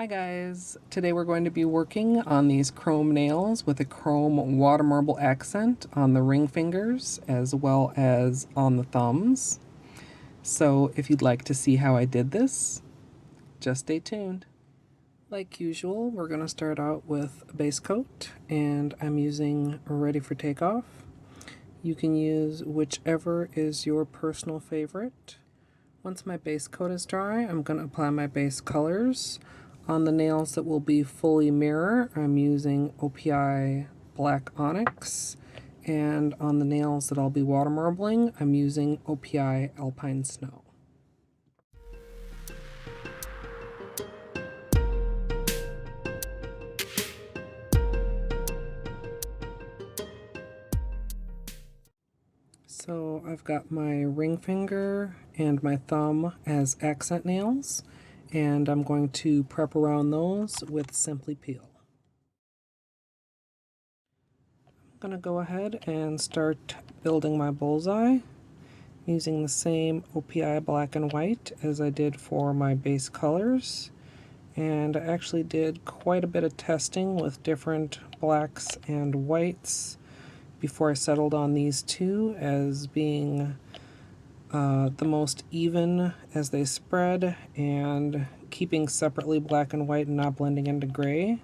Hi guys, today we're going to be working on these chrome nails with a chrome Watermarble accent on the ring fingers as well as on the thumbs. So if you'd like to see how I did this, just stay tuned. Like usual, we're going to start out with a base coat, and I'm using Ready for Takeoff. You can use whichever is your personal favorite. Once my base coat is dry, I'm going to apply my base colors. On the nails that will be fully mirror, I'm using OPI Black Onyx, and on the nails that I'll be watermarbling, I'm using OPI Alpine Snow. So I've got my ring finger and my thumb as accent nails, and I'm going to prep around those with Simply Peel. I'm going to go ahead and start building my bullseye using the same OPI black and white as I did for my base colors. And I actually did quite a bit of testing with different blacks and whites before I settled on these two as being the most even as they spread, and keeping separately black and white and not blending into gray.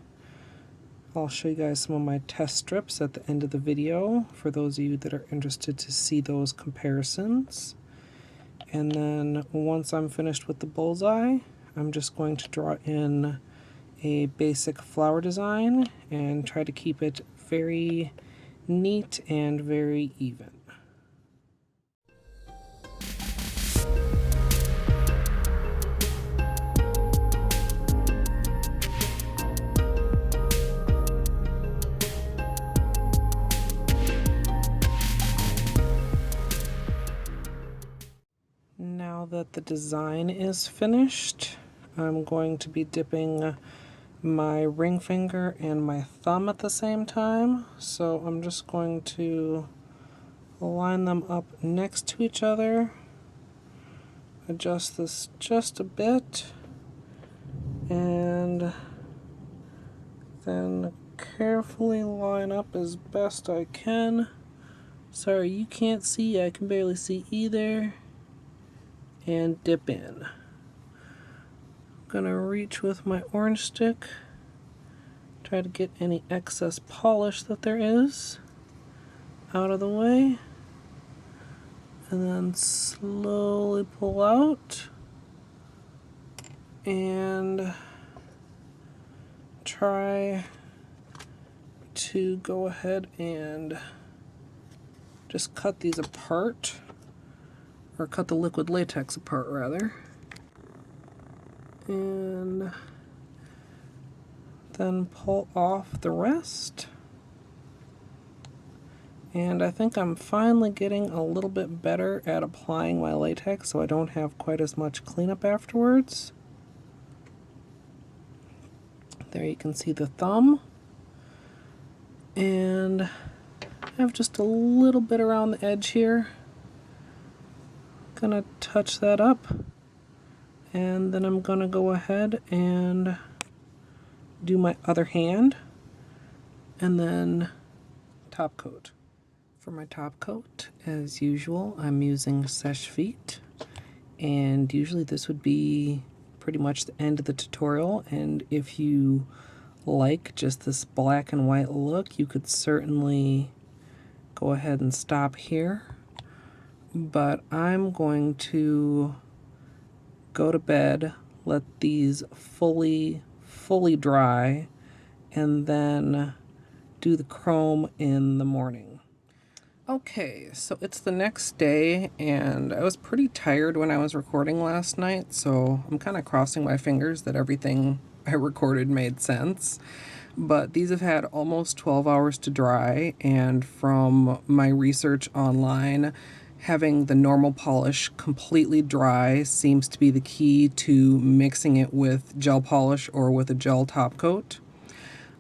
I'll show you guys some of my test strips at the end of the video for those of you that are interested to see those comparisons. And then once I'm finished with the bullseye, I'm just going to draw in a basic flower design and try to keep it very neat and very even. Now that the design is finished, I'm going to be dipping my ring finger and my thumb at the same time. So I'm just going to line them up next to each other, adjust this just a bit, and then carefully line up as best I can. Sorry, you can't see, I can barely see either. And dip in. I'm gonna reach with my orange stick, try to get any excess polish that there is out of the way, and then slowly pull out and try to go ahead and just cut these apart, or cut the liquid latex apart rather, and then pull off the rest. And I think I'm finally getting a little bit better at applying my latex so I don't have quite as much cleanup afterwards. There you can see the thumb, and I have just a little bit around the edge here. Gonna touch that up, and then I'm gonna go ahead and do my other hand, and then top coat. For my top coat, as usual, I'm using Seche Vite, and usually this would be pretty much the end of the tutorial, and if you like just this black and white look, you could certainly go ahead and stop here. But I'm going to go to bed, let these fully dry, and then do the chrome in the morning. Okay, so it's the next day, and I was pretty tired when I was recording last night, so I'm kind of crossing my fingers that everything I recorded made sense. But these have had almost 12 hours to dry, and from my research online, having the normal polish completely dry seems to be the key to mixing it with gel polish or with a gel top coat.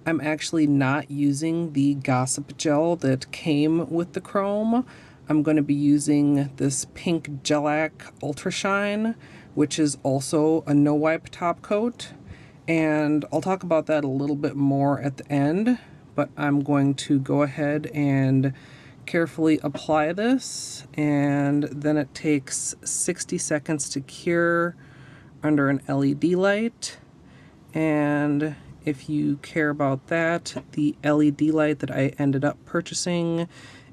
I'm actually not using the Gossip gel that came with the chrome. I'm going to be using this pink Gelac Ultra Shine, which is also a no wipe top coat. And I'll talk about that a little bit more at the end, but I'm going to go ahead and carefully apply this, and then it takes 60 seconds to cure under an LED light. And if you care about that, the LED light that I ended up purchasing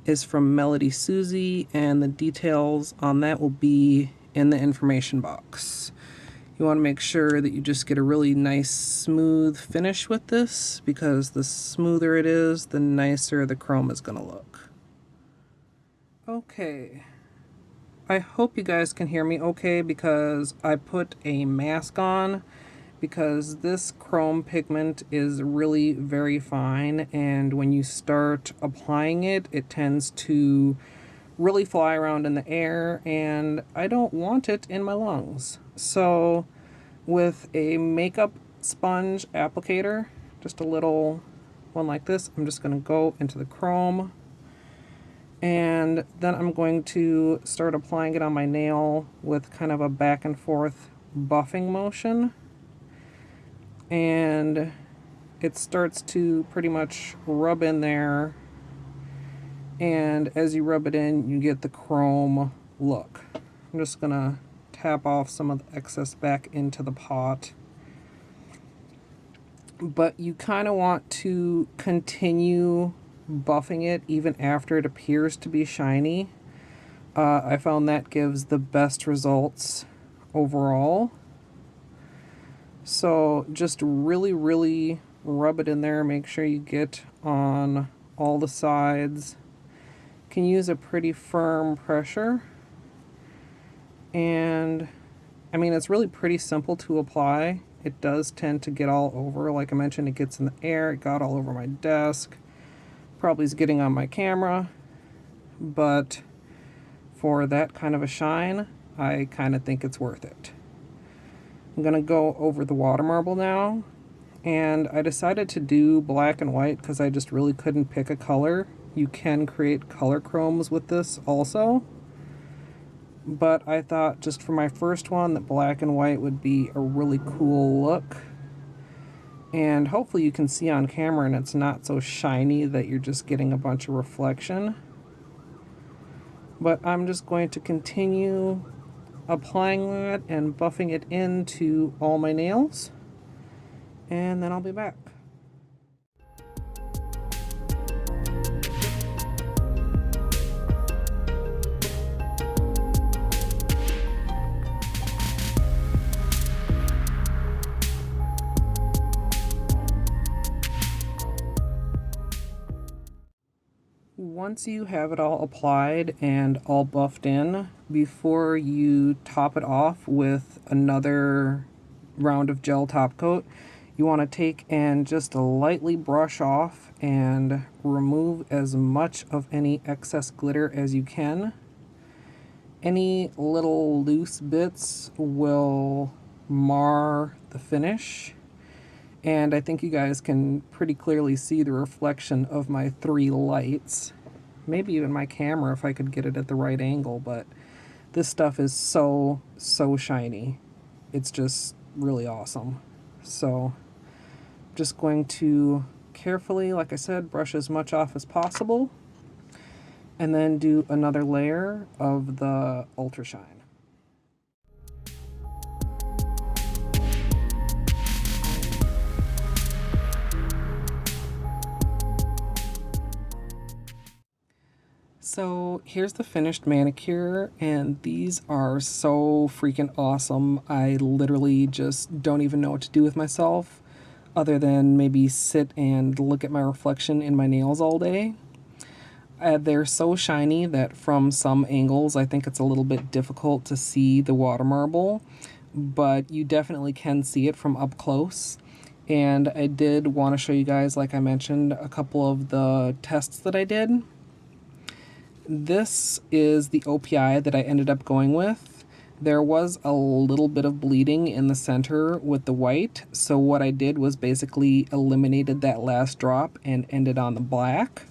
is from Melody Susie, and the details on that will be in the information box. You want to make sure that you just get a really nice smooth finish with this, because the smoother it is, the nicer the chrome is going to look. Okay, I hope you guys can hear me okay, because I put a mask on, because this chrome pigment is really very fine, and when you start applying it, it tends to really fly around in the air, and I don't want it in my lungs. So with a makeup sponge applicator, just a little one like this, I'm just going to go into the chrome, and then I'm going to start applying it on my nail with kind of a back and forth buffing motion, and it starts to pretty much rub in there, and as you rub it in, you get the chrome look. I'm just gonna tap off some of the excess back into the pot, but you kind of want to continue buffing it even after it appears to be shiny. I found that gives the best results overall. So just really rub it in there, make sure you get on all the sides. You can use a pretty firm pressure, and I mean, it's really pretty simple to apply. It does tend to get all over. Like I mentioned, it gets in the air, it got all over my desk, probably is getting on my camera, but for that kind of a shine, I kind of think it's worth it. I'm gonna go over the Watermarble now, and I decided to do black and white because I just really couldn't pick a color. You can create color chromes with this also, but I thought just for my first one that black and white would be a really cool look. And hopefully you can see on camera and it's not so shiny that you're just getting a bunch of reflection. But I'm just going to continue applying that and buffing it into all my nails, and then I'll be back. Once you have it all applied and all buffed in, before you top it off with another round of gel top coat, you want to take and just lightly brush off and remove as much of any excess glitter as you can. Any little loose bits will mar the finish. And I think you guys can pretty clearly see the reflection of my 3 lights. Maybe even my camera if I could get it at the right angle, but this stuff is so shiny. It's just really awesome. So I'm just going to carefully, like I said, brush as much off as possible, and then do another layer of the Ultra Shine. So here's the finished manicure, and these are so freaking awesome. I literally just don't even know what to do with myself other than maybe sit and look at my reflection in my nails all day. They're so shiny that from some angles I think it's a little bit difficult to see the Watermarble, but you definitely can see it from up close. And I did want to show you guys, like I mentioned, a couple of the tests that I did. This is the OPI that I ended up going with. There was a little bit of bleeding in the center with the white, so what I did was basically eliminated that last drop and ended on the black.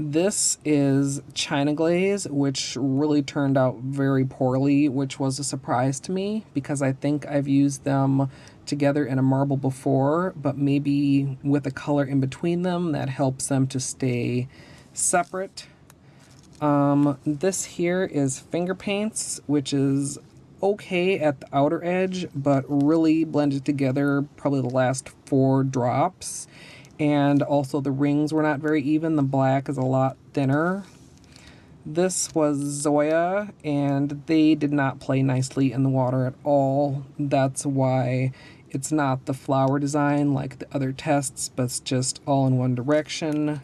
This is China Glaze, which really turned out very poorly, which was a surprise to me because I think I've used them together in a marble before, but maybe with a color in between them that helps them to stay separate. This here is Finger Paints, which is okay at the outer edge, but really blended together probably the last 4 drops. And also the rings were not very even. The black is a lot thinner. This was Zoya, and they did not play nicely in the water at all. That's why it's not the flower design like the other tests, but it's just all in one direction.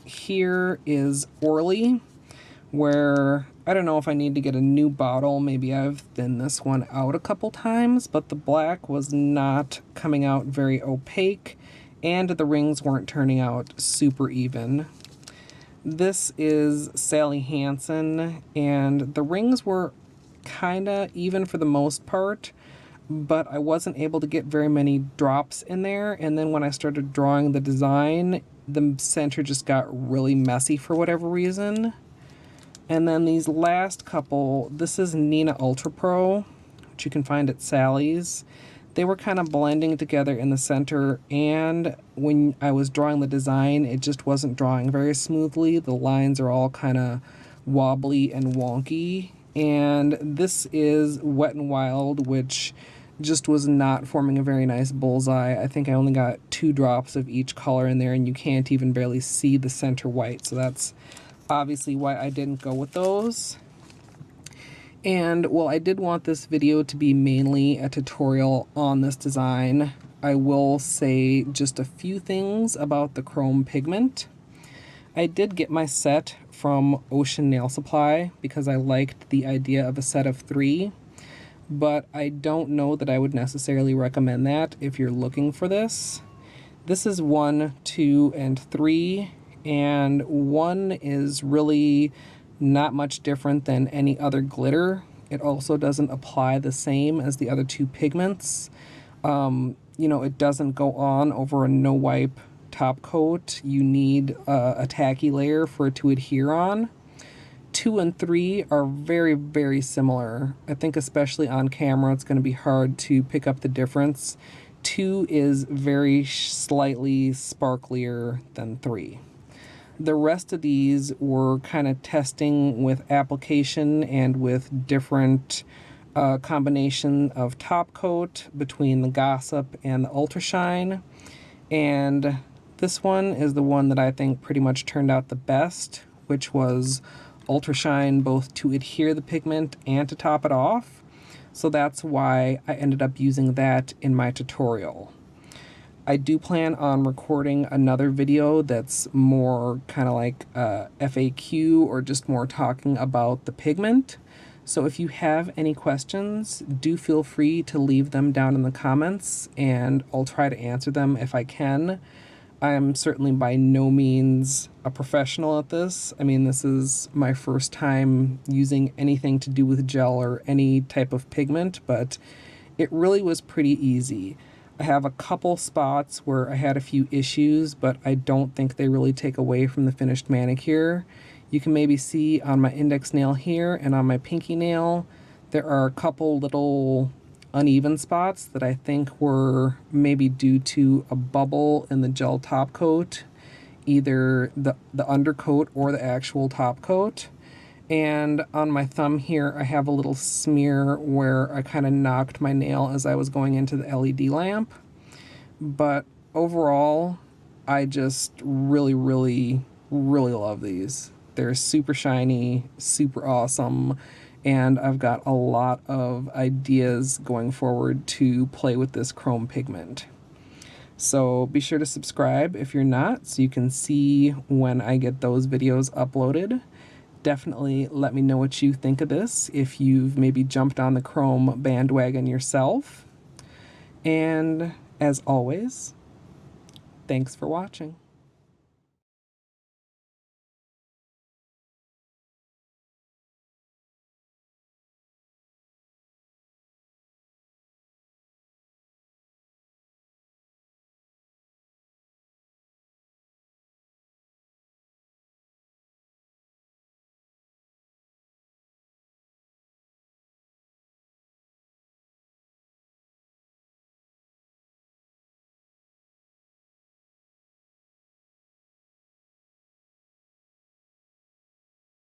Here is Orly, where I don't know if I need to get a new bottle. Maybe I've thinned this one out a couple times, but the black was not coming out very opaque, and the rings weren't turning out super even. This is Sally Hansen, and the rings were kinda even for the most part, but I wasn't able to get very many drops in there, and then when I started drawing the design, the center just got really messy for whatever reason. And then these last couple, this is Nina Ultra Pro, which you can find at Sally's. They were kind of blending together in the center, and when I was drawing the design, it just wasn't drawing very smoothly. The lines are all kind of wobbly and wonky. And this is Wet n Wild, which just was not forming a very nice bullseye. I think I only got 2 drops of each color in there, and you can't even barely see the center white, so that's obviously why I didn't go with those. And well, I did want this video to be mainly a tutorial on this design. I will say just a few things about the Chrome Pigment. I did get my set from Ocean Nail Supply because I liked the idea of a set of 3, but I don't know that I would necessarily recommend that if you're looking for this. This is 1, 2, and 3, and 1 is really not much different than any other glitter. It also doesn't apply the same as the other 2 pigments. You know, it doesn't go on over a no-wipe top coat. You need a tacky layer for it to adhere on. 2 and 3 are very, very similar. I think especially on camera it's going to be hard to pick up the difference. 2 is very slightly sparklier than 3. The rest of these were kind of testing with application and with different combination of top coat between the Gossip and the Ultra Shine. And this one is the one that I think pretty much turned out the best, which was Ultra Shine both to adhere the pigment and to top it off. So that's why I ended up using that in my tutorial. I do plan on recording another video that's more kind of like FAQ or just more talking about the pigment. So if you have any questions, do feel free to leave them down in the comments and I'll try to answer them if I can. I'm certainly by no means a professional at this. I mean, this is my first time using anything to do with gel or any type of pigment, but it really was pretty easy. I have a couple spots where I had a few issues, but I don't think they really take away from the finished manicure. You can maybe see on my index nail here and on my pinky nail, there are a couple little uneven spots that I think were maybe due to a bubble in the gel top coat, either the undercoat or the actual top coat. And on my thumb here, I have a little smear where I kind of knocked my nail as I was going into the LED lamp. But overall, I just really, really, really love these. They're super shiny, super awesome, and I've got a lot of ideas going forward to play with this Chrome Pigment. So be sure to subscribe if you're not, so you can see when I get those videos uploaded. Definitely let me know what you think of this, if you've maybe jumped on the Chrome bandwagon yourself. And as always, thanks for watching.